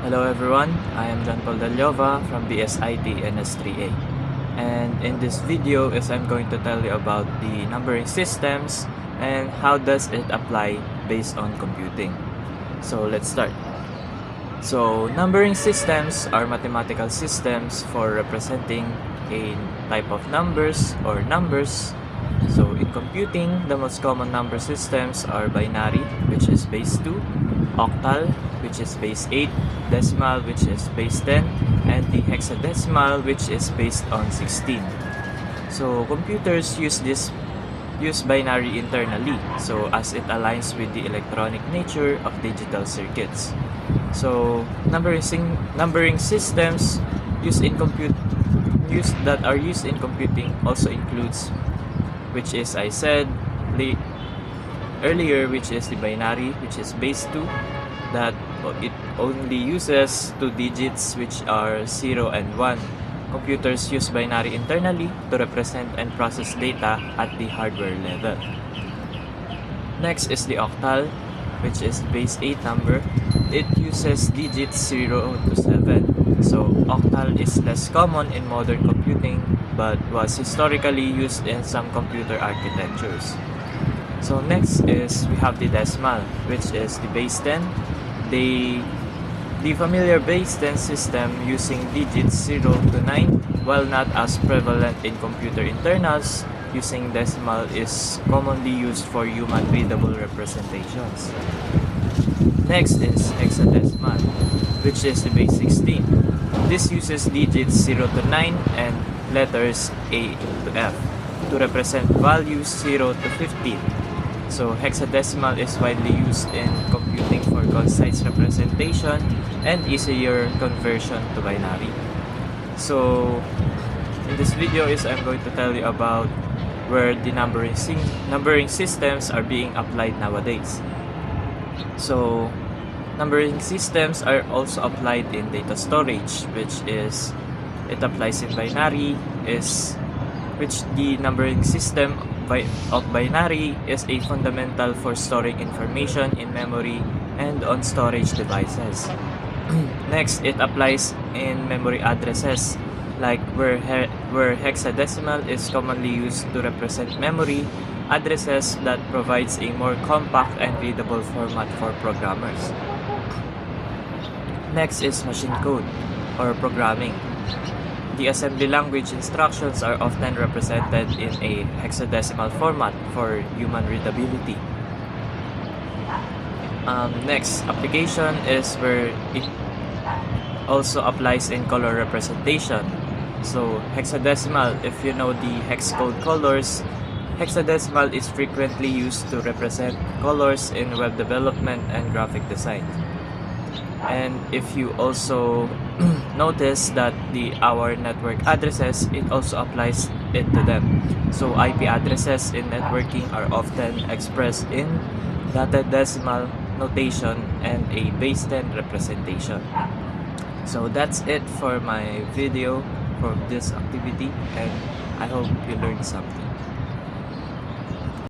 Hello everyone, I am John Paul Dalyova from BSIT NS3A. And in this video is I'm going to tell you about the numbering systems and how does it apply based on computing. So let's start. So numbering systems are mathematical systems for representing a type of numbers or numbers. So in computing, the most common number systems are binary, which is base 2, octal, which is base 8, decimal, which is base 10, and the hexadecimal, which is based on 16. So computers use binary internally, so as it aligns with the electronic nature of digital circuits. So numbering systems that are used in computing also includes, which is I said earlier, which is the binary, which is base 2, that it only uses 2 digits, which are 0 and 1. Computers use binary internally to represent and process data at the hardware level. Next is the octal, which is base 8 number. It uses digits 0 to 7. So octal is less common in modern computing but was historically used in some computer architectures. So next is we have the decimal, which is the base 10. The familiar base 10 system using digits 0 to 9, while not as prevalent in computer internals, using decimal is commonly used for human readable representations. Next is hexadecimal, which is the base 16. This uses digits 0 to 9 and letters A to F to represent values 0 to 15. So hexadecimal is widely used in computing for concise representation and easier conversion to binary. So in this video I'm going to tell you about where the numbering systems are being applied nowadays. So numbering systems are also applied in data storage, which is it applies in binary, which the numbering system of binary is a fundamental for storing information in memory and on storage devices. Next, it applies in memory addresses, like where hexadecimal is commonly used to represent memory addresses that provides a more compact and readable format for programmers. Next is machine code or programming. The assembly language instructions are often represented in a hexadecimal format for human readability. Next, application is where it also applies in color representation. So hexadecimal, if you know the hex code colors, hexadecimal is frequently used to represent colors in web development and graphic design. And if you also notice that our network addresses, it also applies it to them. So IP addresses in networking are often expressed in dotted decimal notation and a base 10 representation. So that's it for my video for this activity, and I hope you learned something.